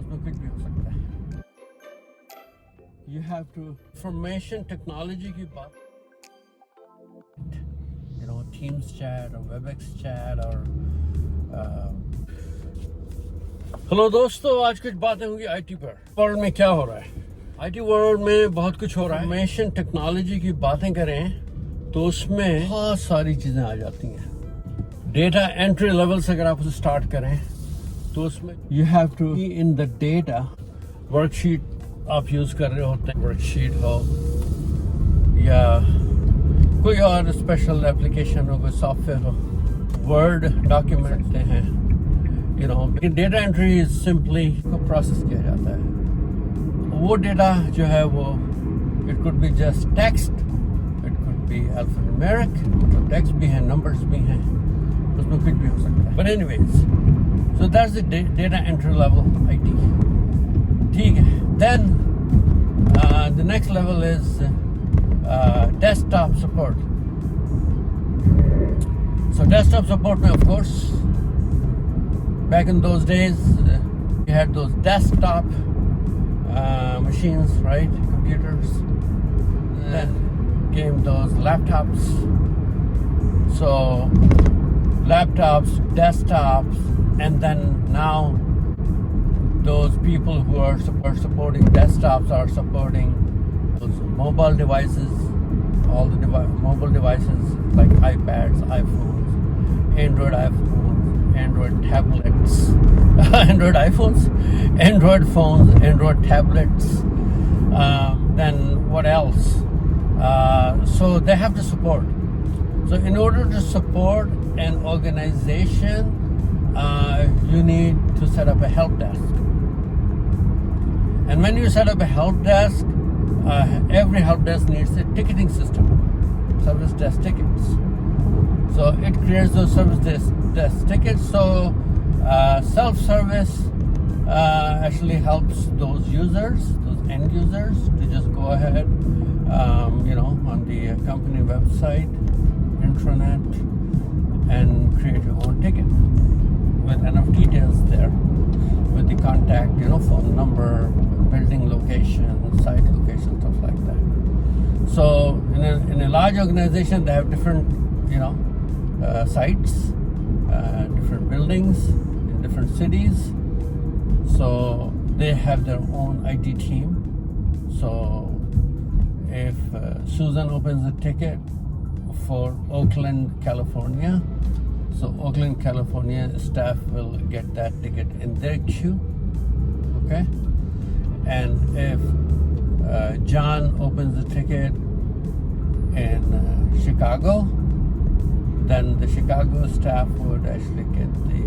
उसमें कुछ भी हो सकता है. You have to information technology की बात, Teams chat or WebEx chat or hello दोस्तों, आज कुछ बातें होंगी आईटी पर. वर्ल्ड में क्या हो रहा है? आईटी वर्ल्ड में बहुत कुछ हो रहा है. इंफॉर्मेशन टेक्नोलॉजी की बातें करें तो उसमें बहुत सारी चीजें आ जाती हैं. डेटा एंट्री लेवल से अगर आप उसे स्टार्ट करें तो उसमें you have to be in the data. Worksheet आप यूज कर रहे होते हैं, वर्कशीट हो या कोई और स्पेशल एप्लीकेशन हो, कोई सॉफ्टवेयर हो, वर्ड डॉक्यूमेंट हैं, डेटा एंट्री इज सिंपली को प्रोसेस किया जाता है. वो डेटा जो है वो it could be just text, it could be alphanumeric, तो टेक्स्ट भी है, नंबर्स भी हैं, उसमें कुछ भी हो सकता है. But anyways, so that's the data entry level IT. ठीक है. Then the next level is desktop support. So desktop support mein, of course, back in those days you had those desktop machines, right? Computers. Then came those laptops. So laptops, desktops, and then now those people who are supporting desktops are supporting mobile devices, all the mobile devices like iPads, iPhones, Android iPhones, Android tablets, Android iPhones, Android phones, Android tablets. Then what else? So they have to support. So in order to support an organization, you need to set up a help desk. And when you set up a help desk, every help desk needs a ticketing system, service desk tickets. So it creates those service desk tickets. So self-service actually helps those users, those end users, to just go ahead, on the company website, intranet, and create your own ticket with enough details there, with the contact, phone number, building location, site location, stuff like that. So in a large organization, they have different, sites, different buildings in different cities. So they have their own IT team. So if Susan opens a ticket for Oakland, California, so Oakland, California staff will get that ticket in their queue, okay? And if John opens the ticket in Chicago, then the Chicago staff would actually get the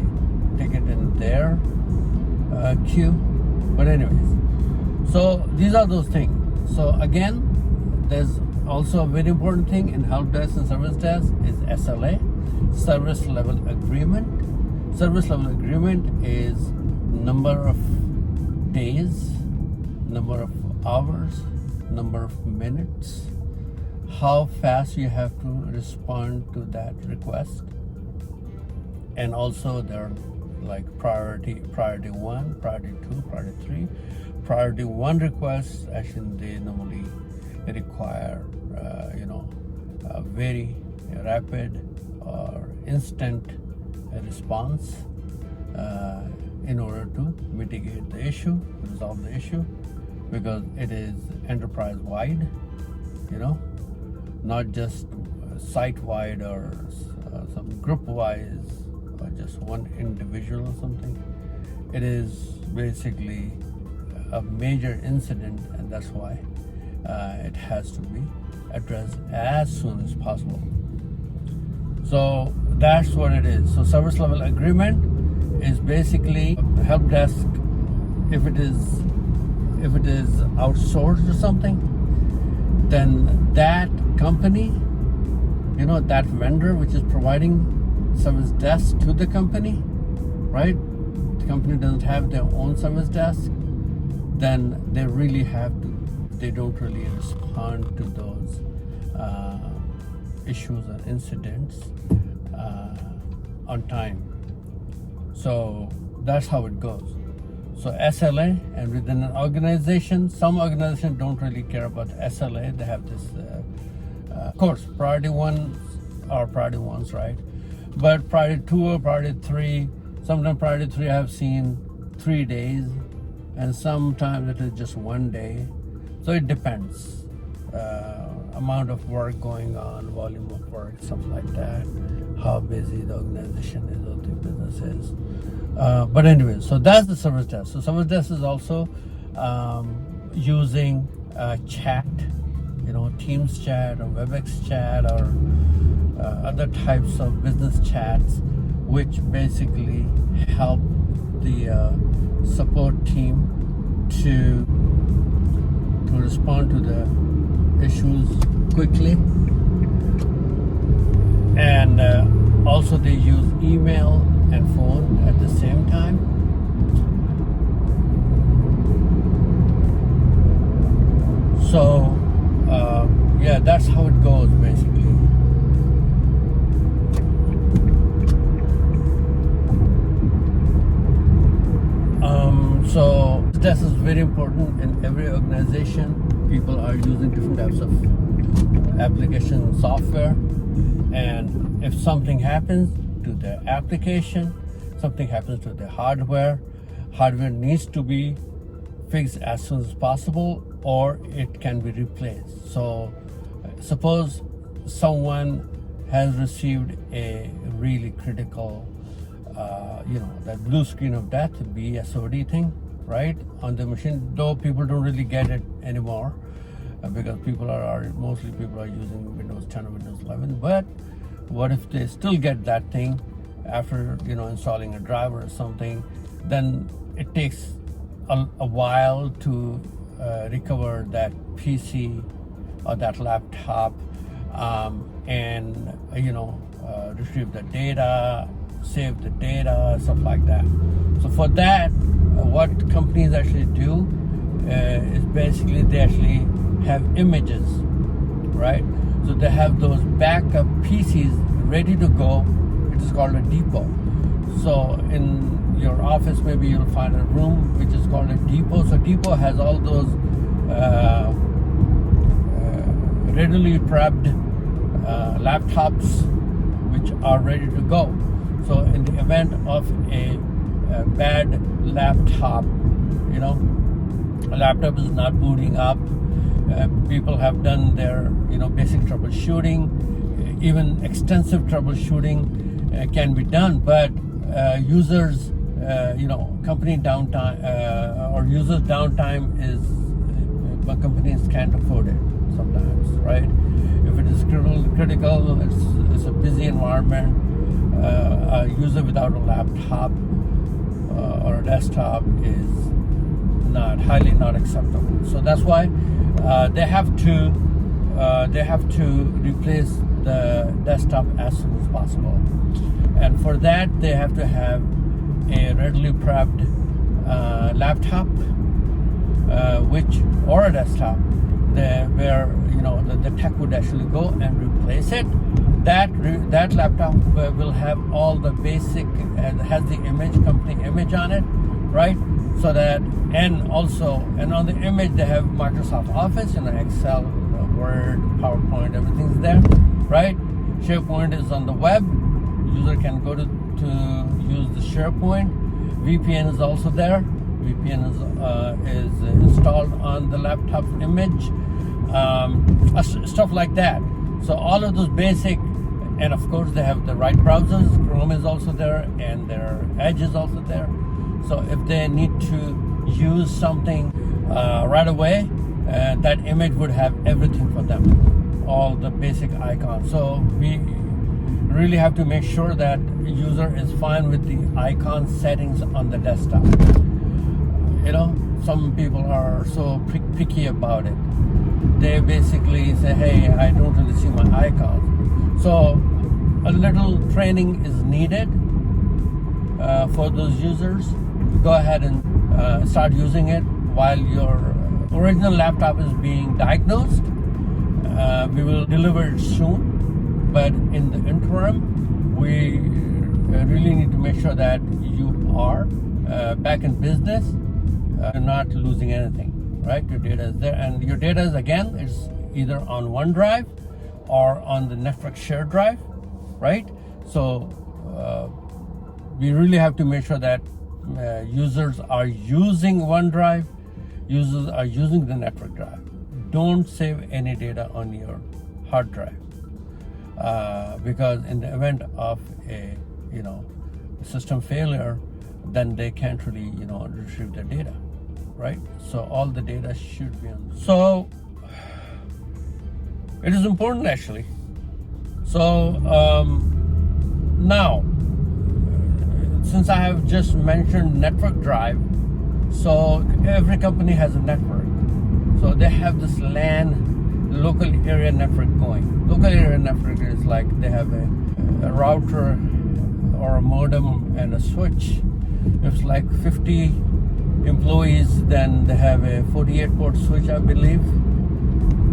ticket in their queue. But anyways, so these are those things. So again, there's also a very important thing in help desk and service desk is SLA, service level agreement. Service level agreement is number of days, number of hours, number of minutes, how fast you have to respond to that request. And also there are like priority 1, priority 2, priority 3. Priority 1 requests, actually they normally require a very rapid or instant response in order to mitigate the issue, resolve the issue, because it is enterprise-wide, not just site-wide or some group-wise or just one individual or something. It is basically a major incident, and that's why it has to be addressed as soon as possible. So that's what it is. So service level agreement is basically help desk. If it is outsourced or something, then that company, that vendor which is providing service desk to the company, right? The company doesn't have their own service desk, then they don't really respond to those issues and incidents on time. So that's how it goes. So SLA, and within an organization, some organizations don't really care about SLA. They have this, of course, priority ones are priority ones, right? But priority 2 or priority 3, sometimes priority 3 I have seen 3 days, and sometimes it is just 1 day. So it depends. Amount of work going on, volume of work, something like that, how busy the organization is or the business is. But anyway, so that's the service desk. So service desk is also using chat, Teams chat or WebEx chat or other types of business chats, which basically help the support team to respond to the issues quickly. And also they use email and phone at the same time. So yeah, that's how it goes basically. So this is very important in every organization. People are using different types of application software, and if something happens to the application, something happens to the hardware needs to be fixed as soon as possible, or it can be replaced. So suppose someone has received a really critical that blue screen of death, BSOD thing, right, on the machine, though people don't really get it anymore because mostly people are using Windows 10 or Windows 11. But what if they still get that thing after installing a driver or something? Then it takes a while to recover that PC or that laptop and retrieve the data, save the data, stuff like that. So for that, what companies actually do is basically they actually have images, right? So they have those backup PCs ready to go. It is called a depot. So in your office, maybe you'll find a room which is called a depot. So depot has all those readily prepped laptops which are ready to go. So in the event of a bad laptop, a laptop is not booting up, people have done their basic troubleshooting, even extensive troubleshooting can be done, but users company downtime or users downtime is companies can't afford it sometimes, right? If it is critical, it's a busy environment. A user without a laptop or a desktop is highly not acceptable. So that's why they have to replace the desktop as soon as possible, and for that they have to have a readily prepped laptop, or a desktop, where the tech would actually go and replace it. That laptop will have all the basic, has the company image on it, right? So that, and on the image they have Microsoft Office, Excel, Word, PowerPoint, everything's there, right? SharePoint is on the web. User can go to use the SharePoint. VPN is also there. VPN is installed on the laptop image, stuff like that. So all of those basic, and of course they have the right browsers. Chrome is also there, and their Edge is also there. So if they need to use something right away, that image would have everything for them, all the basic icons. So we really have to make sure that the user is fine with the icon settings on the desktop. Some people are so picky about it. They basically say, hey, I don't really see my icons. So a little training is needed for those users. Go ahead and start using it while your original laptop is being diagnosed. We will deliver it soon, but in the interim, we really need to make sure that you are back in business, you're not losing anything, right? Your data is there, and your data is either on OneDrive or on the network shared drive, right? So we really have to make sure that users are using OneDrive, users are using the network drive. Don't save any data on your hard drive, because in the event of a system failure, then they can't really retrieve their data, right? So all the data should be on. So it is important actually. So now, since I have just mentioned network drive, so every company has a network. So they have this LAN, local area network going. Local area network is like they have a router or a modem and a switch. If it's like 50 employees, then they have a 48 port switch, I believe.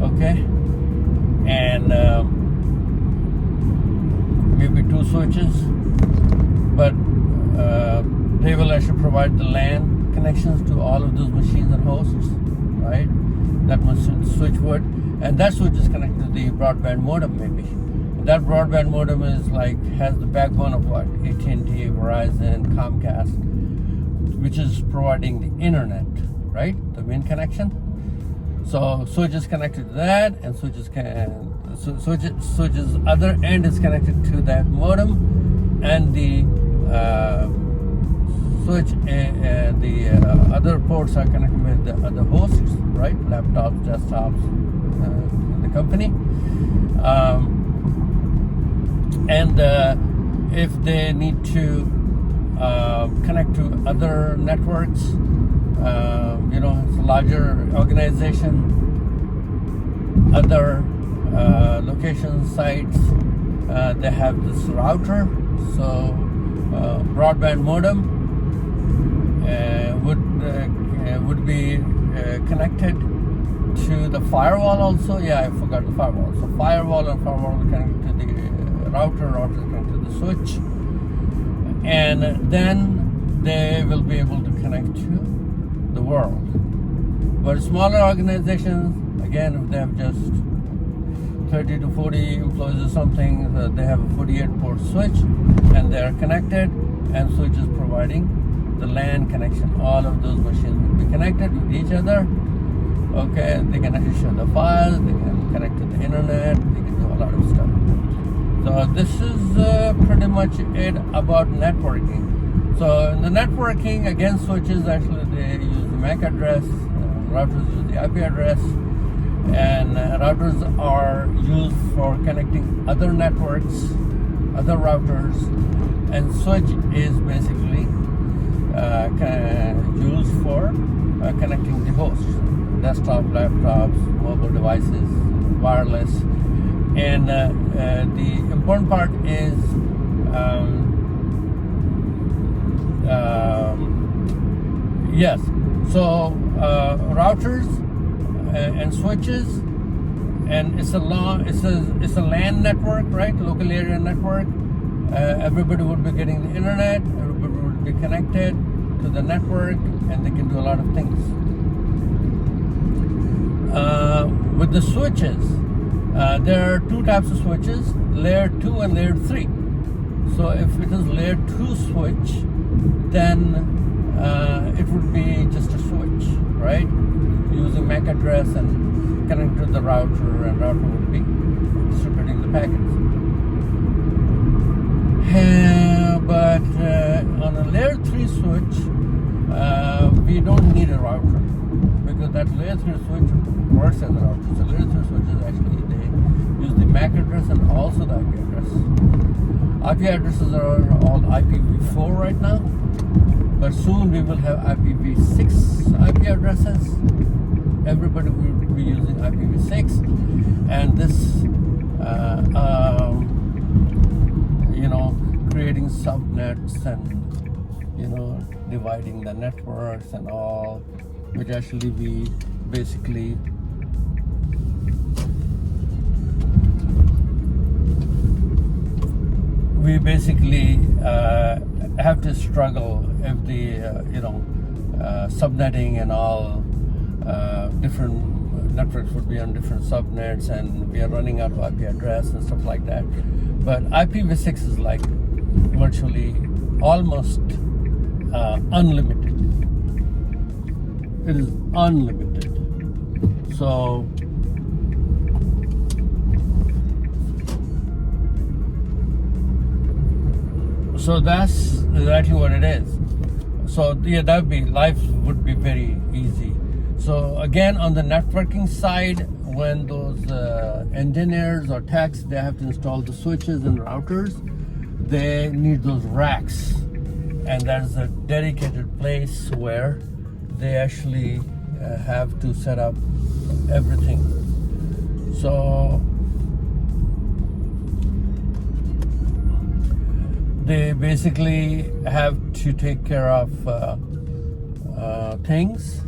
Okay, and maybe 2 switches, but they will actually provide the LAN connections to all of those machines and hosts, right? That switch would, and that switch is connected to the broadband modem maybe. That broadband modem is has the backbone of what? AT&T, Verizon, Comcast, which is providing the internet, right? The main connection. So switch is connected to that, and switches other end is connected to that modem, and the other ports are connected with the other hosts, right? Laptops, desktops, the company. And if they need to connect to other networks, it's a larger organization, other location sites, they have this router. So broadband modem would be connected to the firewall also. Yeah, I forgot the firewall. So firewall and firewall will connect to the router connect to the switch, and then they will be able to connect to the world. But smaller organizations, again, if they have just 30 to 40 employees or something, they have a 48 port switch, and they are connected, and switch is providing the LAN connection. All of those machines will be connected with each other. Okay, they can actually share the files, they can connect to the internet, they can do a lot of stuff. So this is pretty much it about networking. So in the networking, again, switches actually they use the MAC address, routers use the IP address, and routers are used for connecting other networks, other routers, and switch is basically used for connecting the hosts, desktop, laptops, mobile devices, wireless. And the important part is yes, so routers and switches, and it's a LAN network, right? Local area network. Everybody would be getting the internet. Everybody would be connected to the network, and they can do a lot of things. With the switches, there are 2 types of switches: layer 2 and layer 3. So if it is layer 2 switch, then it would be just a switch, right? Using MAC address and connect to the router, and router would be distributing the packets. But on a layer 3 switch, we don't need a router, because that layer 3 switch works as a router. So layer 3 switches actually they use the MAC address and also the IP address. IP addresses are all IPv4 right now, but soon we will have IPv6 IP addresses. Everybody will be using IPv6, and this creating subnets and dividing the networks and all, which actually we basically have to struggle if the subnetting and all different networks would be on different subnets, and we are running out of IP address and stuff like that. But IPv6 is like virtually almost unlimited. It is unlimited. So that's exactly what it is. So yeah, life would be very easy. So again, on the networking side, when those engineers or techs, they have to install the switches and routers, they need those racks, and there's a dedicated place where they actually have to set up everything. So they basically have to take care of things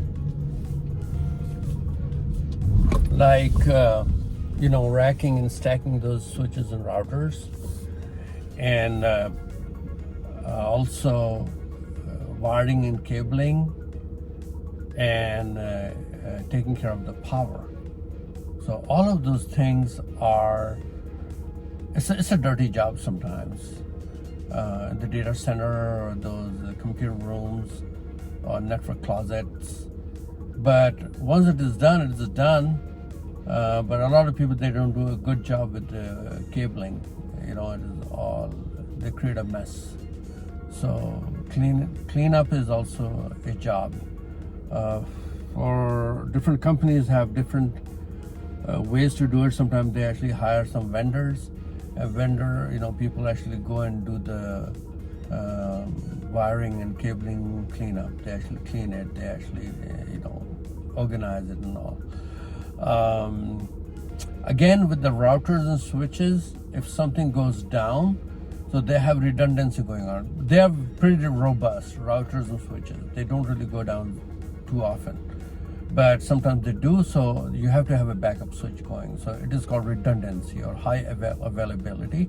like racking and stacking those switches and routers, and also wiring and cabling, and taking care of the power. So all of those things are, it's a dirty job sometimes. The data center, or those computer rooms, or network closets. But once it is done, it is done. But a lot of people, they don't do a good job with the cabling. It is all, they create a mess. So cleanup is also a job. For different companies have different ways to do it. Sometimes they actually hire some vendors. A vendor, people actually go and do the wiring and cabling cleanup. They actually clean it. They actually, organize it and all. Again, with the routers and switches, if something goes down, so they have redundancy going on. They are pretty robust, routers and switches. They don't really go down too often, but sometimes they do, so you have to have a backup switch going. So it is called redundancy or high availability.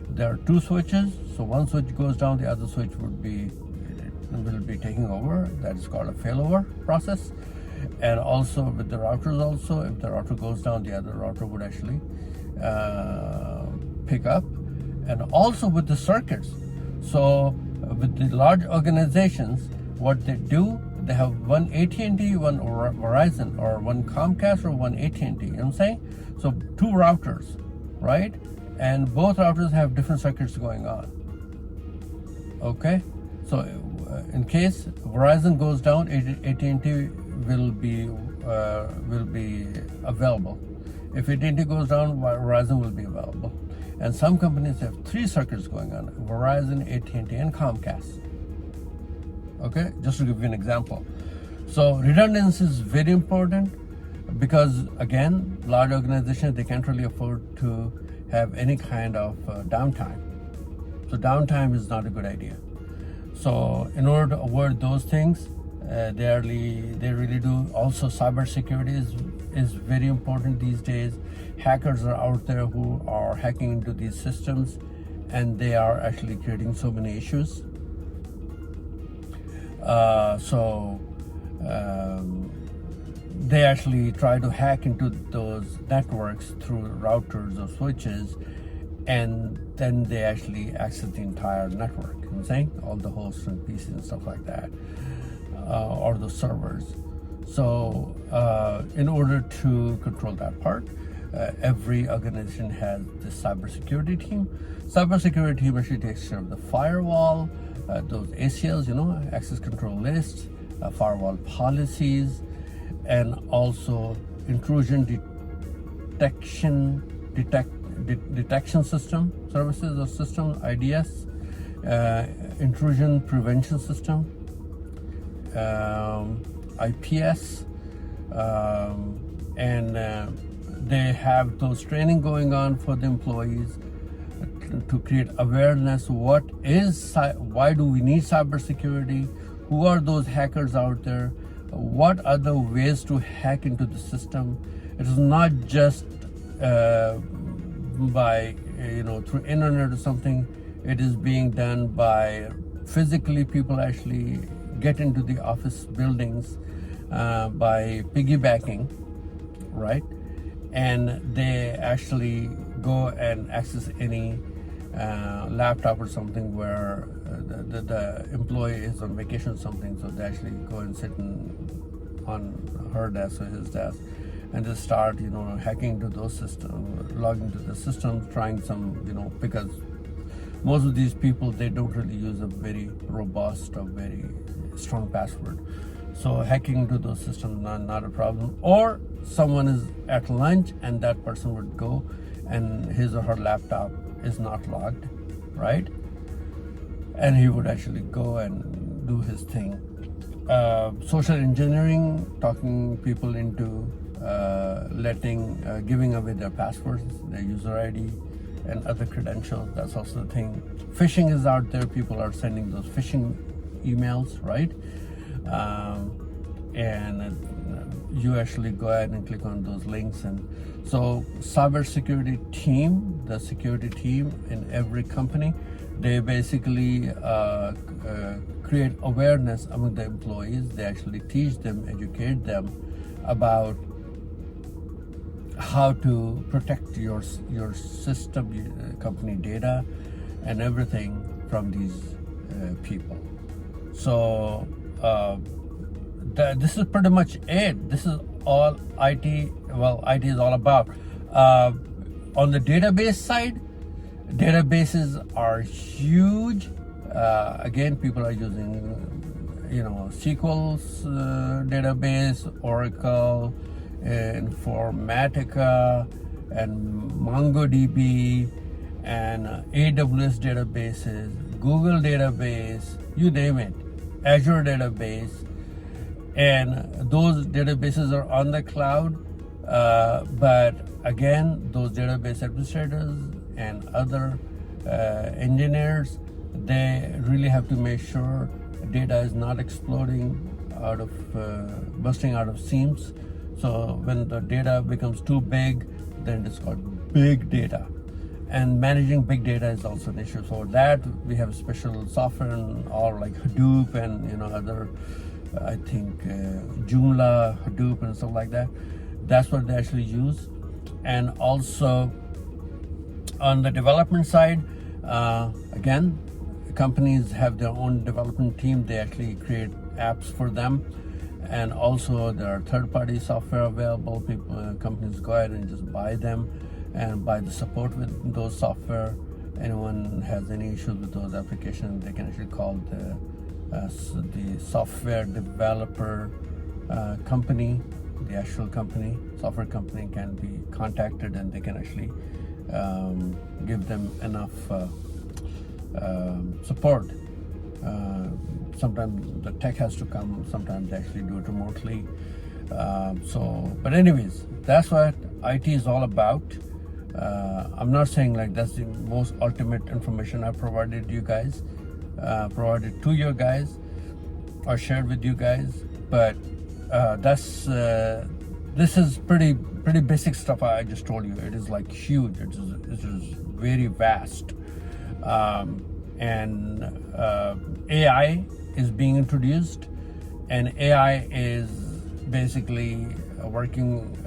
There are two switches, so one switch goes down, the other switch will be taking over. That is called a failover process. And also with the routers, also if the router goes down, the other router would actually pick up. And also with the circuits. So with the large organizations, what they do, they have one AT&T, one Verizon, or one Comcast, or one AT&T, you know what I'm saying? So two routers, right? And both routers have different circuits going on. Okay? So in case Verizon goes down, AT&T will be available. If AT&T goes down, Verizon will be available. And some companies have three circuits going on: Verizon, AT&T, and Comcast. Okay, just to give you an example. So redundancy is very important, because again, large organizations, they can't really afford to have any kind of downtime. So downtime is not a good idea. So in order to avoid those things, they really do. Also, cybersecurity is very important these days. Hackers are out there who are hacking into these systems, and they are actually creating so many issues. They actually try to hack into those networks through routers or switches, and then they actually access the entire network. You know what I'm saying? All the hosts and PCs and stuff like that, or the servers. So in order to control that part, every organization has the cybersecurity team. Cybersecurity team actually takes care of the firewall, those ACLs, access control lists, firewall policies, and also intrusion detection system services or system, IDS, intrusion prevention system, IPS, and they have those training going on for the employees to create awareness. Why do we need cybersecurity? Who are those hackers out there? What are the ways to hack into the system? It is not just by through internet or something. It is being done by physically people actually get into the office buildings by piggybacking, right? And they actually go and access any laptop or something where the employee is on vacation or something, so they actually go and sit on her desk or his desk and just start, hacking into those systems, logging into the system, trying some, because most of these people, they don't really use a very robust or very strong password. So hacking into those systems not a problem. Or someone is at lunch and that person would go and his or her laptop is not logged, right? And he would actually go and do his thing. Social engineering, talking people into giving away their passwords, their user ID, and other credentials. That's also the thing. Phishing is out there. People are sending those phishing emails, right? And you actually go ahead and click on those links. And so cybersecurity team, the security team in every company, they basically create awareness among the employees. They actually teach them, educate them about how to protect your system, company data, and everything from these people. So this is pretty much it. This is all IT. Well, IT is all about. On the database side, databases are huge. Again, people are using, SQL's database, Oracle, Informatica, and MongoDB, and AWS databases, Google database, you name it, Azure database, and those databases are on the cloud. But again, those database administrators and other engineers, they really have to make sure data is not exploding out of busting out of seams. So when the data becomes too big, then it's called big data. And managing big data is also an issue. So that we have special software and all like Hadoop and other, I think Joomla, Hadoop and stuff like that. That's what they actually use. And also on the development side, again, companies have their own development team. They actually create apps for them. And also there are third-party software available. Companies go ahead and just buy them and buy the support with those software. Anyone has any issues with those applications, they can actually call the software developer company, the actual company, software company can be contacted, and they can actually give them enough support. Sometimes the tech has to come, sometimes they actually do it remotely. But anyways, that's what IT is all about. I'm not saying like that's the most ultimate information I provided you guys, provided to you guys or shared with you guys, but this is pretty basic stuff I just told you. It is like huge. It is very vast. And AI is being introduced, and AI is basically working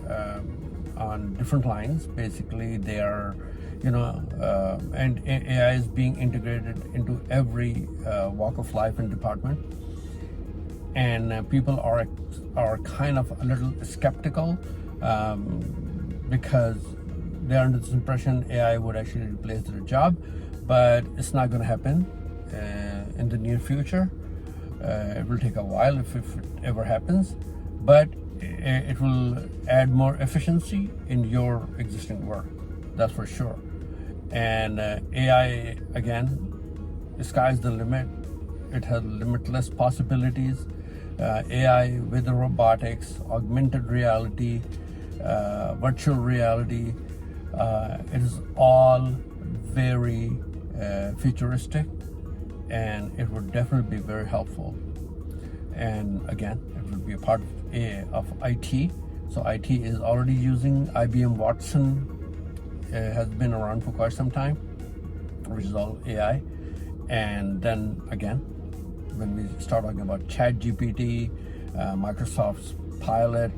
on different lines. Basically, they are, and AI is being integrated into every walk of life and department. And people are kind of a little skeptical because they're under this impression AI would actually replace their job, but it's not going to happen in the near future. It will take a while if it ever happens, but it will add more efficiency in your existing work, that's for sure. And AI, again, the sky's the limit. It has limitless possibilities. AI with the robotics, augmented reality, virtual reality, it is all very futuristic, and it would definitely be very helpful. And again, it will be a part of IT. So IT is already using IBM Watson, has been around for quite some time, which is all AI. And then again, when we start talking about ChatGPT, Microsoft's Pilot,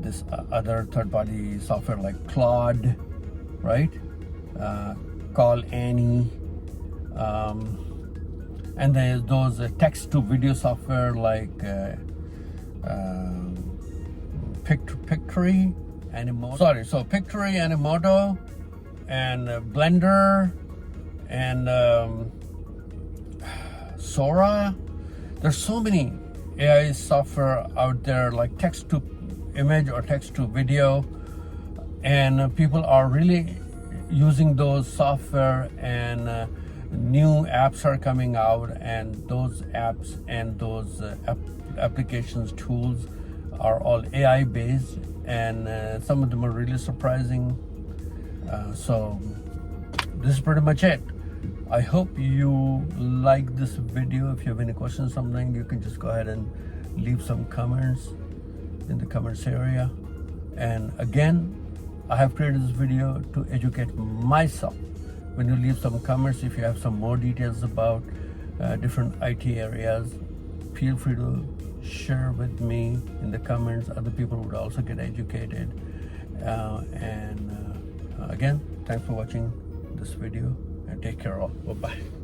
this other third-party software like Claude, right? Call Annie, and there's those text-to-video software like Pictory, Animoto. So Pictory, Animoto, and Blender, and Sora. There's so many AI software out there, like text to image or text to video, and people are really using those software, and new apps are coming out, and those apps and those applications, tools are all AI based, and some of them are really surprising. So this is pretty much it. I hope you like this video. If you have any questions, something, you can just go ahead and leave some comments in the comments area. And again, I have created this video to educate myself. When you leave some comments, if you have some more details about different IT areas, feel free to share with me in the comments. Other people would also get educated. Again, thanks for watching this video, and take care all. Bye-bye.